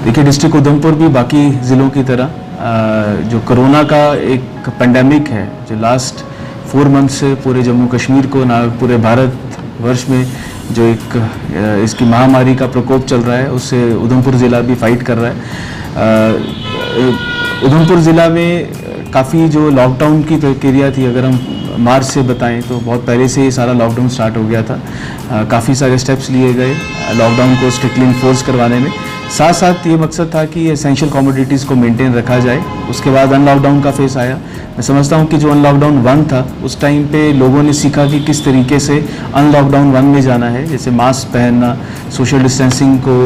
देखिए, डिस्ट्रिक्ट उधमपुर भी बाकी ज़िलों की तरह जो कोरोना का एक पेंडेमिक है जो लास्ट 4 मंथ से पूरे जम्मू कश्मीर को ना पूरे भारत वर्ष में जो एक इसकी महामारी का प्रकोप चल रहा है उससे उधमपुर ज़िला भी फाइट कर रहा है। उधमपुर ज़िला में काफ़ी जो लॉकडाउन की प्रक्रिया थी, अगर हम मार्च से बताएं तो बहुत पहले से ये सारा लॉकडाउन स्टार्ट हो गया था। काफ़ी सारे स्टेप्स लिए गए लॉकडाउन को स्ट्रिक्टली इन्फोर्स करवाने में। साथ साथ ये मकसद था कि एसेंशियल कमोडिटीज़ को मेंटेन रखा जाए। उसके बाद अनलॉकडाउन का फेस आया। मैं समझता हूँ कि जो अनलॉकडाउन 1 था उस टाइम पे लोगों ने सीखा कि किस तरीके से अनलॉकडाउन 1 में जाना है, जैसे मास्क पहनना, सोशल डिस्टेंसिंग को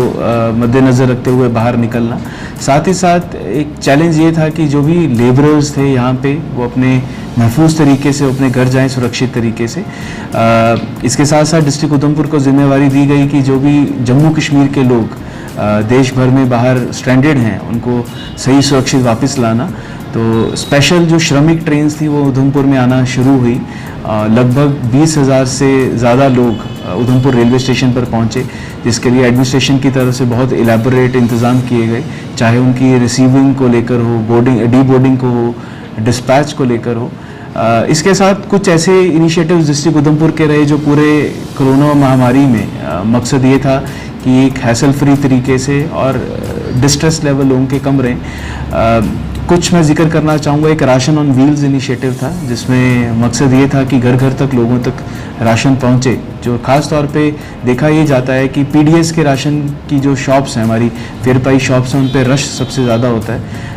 मद्देनज़र रखते हुए बाहर निकलना। साथ ही साथ एक चैलेंज ये था कि जो भी लेबरर्स थे यहाँ पे वो अपने महफूज तरीके से अपने घर जाएं सुरक्षित तरीके से। इसके साथ साथ डिस्ट्रिक्ट उधमपुर को जिम्मेवारी दी गई कि जो भी जम्मू कश्मीर के लोग देश भर में बाहर स्ट्रैंडेड हैं उनको सही सुरक्षित वापस लाना। तो स्पेशल जो श्रमिक ट्रेन्स थी वो उधमपुर में आना शुरू हुई। लगभग 20,000 से ज़्यादा लोग उधमपुर रेलवे स्टेशन पर पहुंचे, जिसके लिए एडमिनिस्ट्रेशन की तरफ से बहुत इलेबोरेट इंतज़ाम किए गए, चाहे उनकी रिसीविंग को लेकर हो, बोर्डिंग डी बोर्डिंग को हो, डिस्पैच को लेकर हो। इसके साथ कुछ ऐसे इनिशिएटिव्स डिस्ट्रिक्ट उधमपुर के रहे जो पूरे कोरोना महामारी में मकसद ये था कि एक हैसल फ्री तरीके से और डिस्ट्रेस लेवल लोगों के कम रहें। कुछ मैं जिक्र करना चाहूँगा, एक राशन ऑन व्हील्स इनिशिएटिव था जिसमें मकसद ये था कि घर घर तक लोगों तक राशन पहुँचे। जो ख़ास तौर पे देखा ये जाता है कि पीडीएस के राशन की जो शॉप्स हैं, हमारी फेरपाई शॉप्स हैं, उन पर रश सबसे ज़्यादा होता है,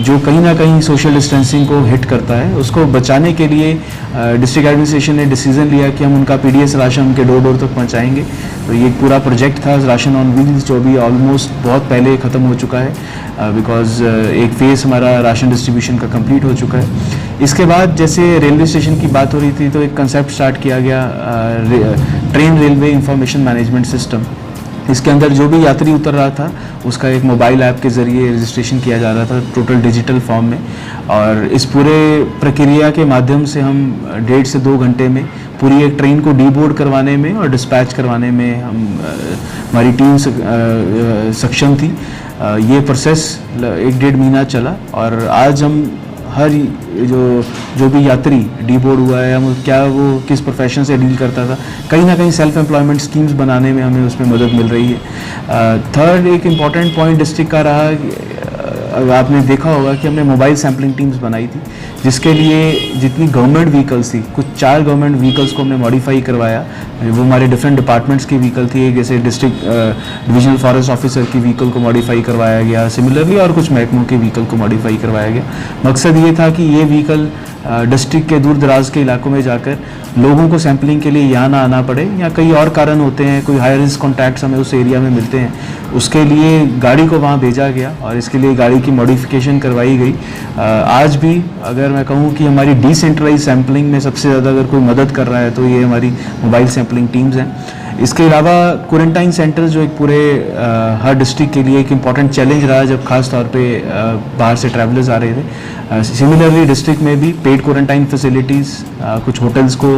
जो कहीं ना कहीं सोशल डिस्टेंसिंग को हिट करता है। उसको बचाने के लिए डिस्ट्रिक्ट एडमिनिस्ट्रेशन ने डिसीजन लिया कि हम उनका पीडीएस राशन उनके डोर डोर तक पहुंचाएंगे। तो ये पूरा प्रोजेक्ट था राशन ऑन व्हील्स, जो भी ऑलमोस्ट बहुत पहले ख़त्म हो चुका है बिकॉज एक फेज़ हमारा राशन डिस्ट्रीब्यूशन का कंप्लीट हो चुका है। इसके बाद जैसे रेलवे स्टेशन की बात हो रही थी तो एक कंसेप्ट स्टार्ट किया गया, train railway information management system. इसके अंदर जो भी यात्री उतर रहा था उसका एक मोबाइल ऐप के ज़रिए रजिस्ट्रेशन किया जा रहा था टोटल डिजिटल फॉर्म में। और इस पूरे प्रक्रिया के माध्यम से हम 1.5 से 2 घंटे में पूरी एक ट्रेन को डी बोर्ड करवाने में और डिस्पैच करवाने में हमारी टीम सक्षम थी। ये प्रोसेस 1-1.5 महीना चला और आज हम हर जो भी यात्री डी बोर्ड हुआ है, हम क्या वो किस प्रोफेशन से डील करता था, कहीं ना कहीं सेल्फ एम्प्लॉयमेंट स्कीम्स बनाने में हमें उसमें मदद मिल रही है। थर्ड एक इम्पॉर्टेंट पॉइंट डिस्ट्रिक्ट का रहा, आपने देखा होगा कि हमने मोबाइल सैम्पलिंग टीम्स बनाई थी, जिसके लिए जितनी गवर्नमेंट व्हीकल्स थी, कुछ 4 गवर्नमेंट व्हीकल्स को हमने मॉडिफाई करवाया। वो हमारे डिफरेंट डिपार्टमेंट्स की व्हीकल थी, जैसे डिस्ट्रिक्ट डिविजनल फॉरेस्ट ऑफिसर की व्हीकल को मॉडिफाई करवाया गया, सिमिलरली और कुछ महकमों की व्हीकल को मॉडिफाई करवाया गया। मकसद ये था कि ये व्हीकल डिस्ट्रिक्ट के दूर दराज के इलाकों में जाकर लोगों को सैम्पलिंग के लिए यहाँ ना आना पड़े, या कई और कारण होते हैं, कोई हाई रिस्क कॉन्टैक्ट्स हमें उस एरिया में मिलते हैं, उसके लिए गाड़ी को वहाँ भेजा गया और इसके लिए गाड़ी की मॉडिफिकेशन करवाई गई। आज भी अगर मैं कहूँ कि हमारी डिसेंट्रलाइज सैम्पलिंग में सबसे ज़्यादा अगर कोई मदद कर रहा है तो ये हमारी मोबाइल सैम्पलिंग टीम्स हैं। इसके अलावा क्वारंटाइन सेंटर्स जो एक पूरे हर डिस्ट्रिक्ट के लिए एक इम्पॉर्टेंट चैलेंज रहा जब खास तौर पे बाहर से ट्रैवलर्स आ रहे थे। सिमिलरली डिस्ट्रिक्ट में भी पेड क्वारंटाइन फैसिलिटीज़ कुछ होटल्स को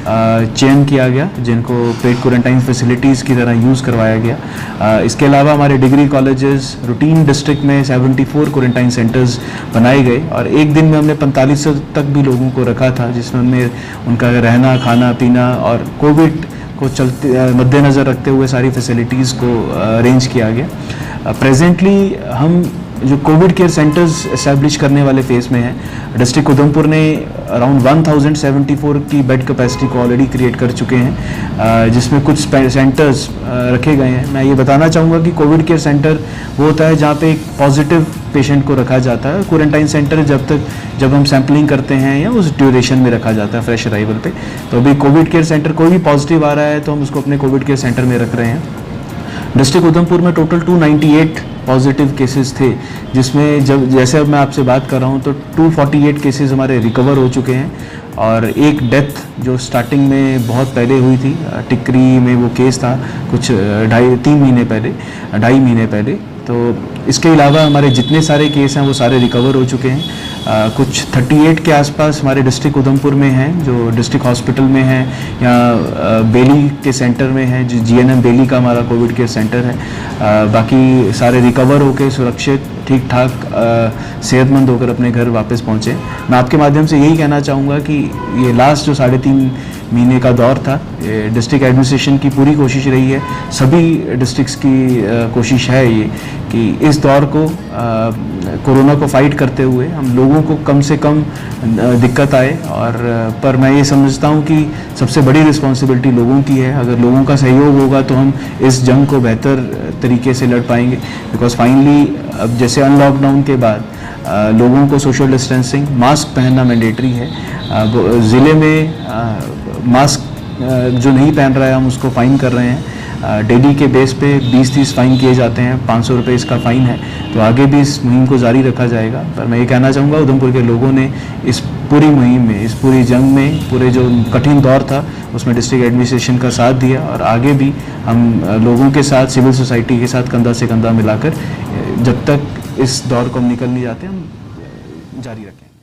चयन किया गया जिनको पेड क्वारंटाइन फैसिलिटीज़ की तरह यूज़ करवाया गया। इसके अलावा हमारे डिग्री कॉलेजेस रूटीन डिस्ट्रिक्ट में 74 क्वारंटाइन सेंटर्स बनाए गए और एक दिन में हमने 45 तक भी लोगों को रखा था, जिसमें हमने उनका रहना, खाना पीना और कोविड को चलते मद्देनज़र रखते हुए सारी फैसिलिटीज़ को अरेंज किया गया। प्रेजेंटली हम जो कोविड केयर सेंटर्स इस्टेब्लिश करने वाले फेज़ में हैं। डिस्ट्रिक्ट उधमपुर ने अराउंड 1074 की बेड कैपेसिटी को ऑलरेडी क्रिएट कर चुके हैं, जिसमें कुछ सेंटर्स रखे गए हैं। मैं ये बताना चाहूँगा कि कोविड केयर सेंटर वो होता है जहाँ पे एक पॉजिटिव पेशेंट को रखा जाता है। क्वारंटाइन सेंटर जब हम सैम्पलिंग करते हैं या उस ड्यूरेशन में रखा जाता है फ्रेश अराइवल पे। तो अभी कोविड केयर सेंटर कोई भी पॉजिटिव आ रहा है तो हम उसको अपने कोविड केयर सेंटर में रख रहे हैं। डिस्ट्रिक्ट उधमपुर में टोटल 298 पॉजिटिव केसेस थे, जिसमें जैसे अब मैं आपसे बात कर रहा हूँ तो 248 केसेस हमारे रिकवर हो चुके हैं और एक डेथ जो स्टार्टिंग में बहुत पहले हुई थी, टिकरी में वो केस था कुछ 2.5 महीने पहले। तो इसके अलावा हमारे जितने सारे केस हैं वो सारे रिकवर हो चुके हैं। कुछ 38 के आसपास हमारे डिस्ट्रिक्ट उधमपुर में हैं जो डिस्ट्रिक्ट हॉस्पिटल में हैं, या बेली के सेंटर में है, जो GNM बेली का हमारा कोविड केयर सेंटर है। बाकी सारे रिकवर होकर सुरक्षित ठीक ठाक सेहतमंद होकर अपने घर वापस पहुँचे। मैं आपके माध्यम से यही कहना चाहूँगा कि ये लास्ट जो 3.5 महीने का दौर था, डिस्ट्रिक्ट एडमिनिस्ट्रेशन की पूरी कोशिश रही है, सभी डिस्ट्रिक्ट्स की कोशिश है ये कि इस दौर को कोरोना को फाइट करते हुए हम लोगों को कम से कम दिक्कत आए। और पर मैं ये समझता हूँ कि सबसे बड़ी रिस्पॉन्सिबिलिटी लोगों की है। अगर लोगों का सहयोग होगा तो हम इस जंग को बेहतर तरीके से लड़ पाएंगे। बिकॉज फाइनली अब जैसे अनलॉकडाउन के बाद लोगों को सोशल डिस्टेंसिंग, मास्क पहनना मैंडेटरी है। ज़िले में मास्क जो नहीं पहन रहा है हम उसको फ़ाइन कर रहे हैं। डेली के बेस पे 20-30 फ़ाइन किए जाते हैं, 500 रुपये इसका फ़ाइन है। तो आगे भी इस मुहिम को जारी रखा जाएगा। पर मैं ये कहना चाहूँगा उधमपुर के लोगों ने इस पूरी मुहिम में, इस पूरी जंग में, पूरे जो कठिन दौर था उसमें डिस्ट्रिक्ट एडमिनिस्ट्रेशन का साथ दिया। और आगे भी हम लोगों के साथ, सिविल सोसाइटी के साथ कंधा से कंधा मिलाकर जब तक इस दौर को हम निकल नहीं जाते, हम जारी रखें।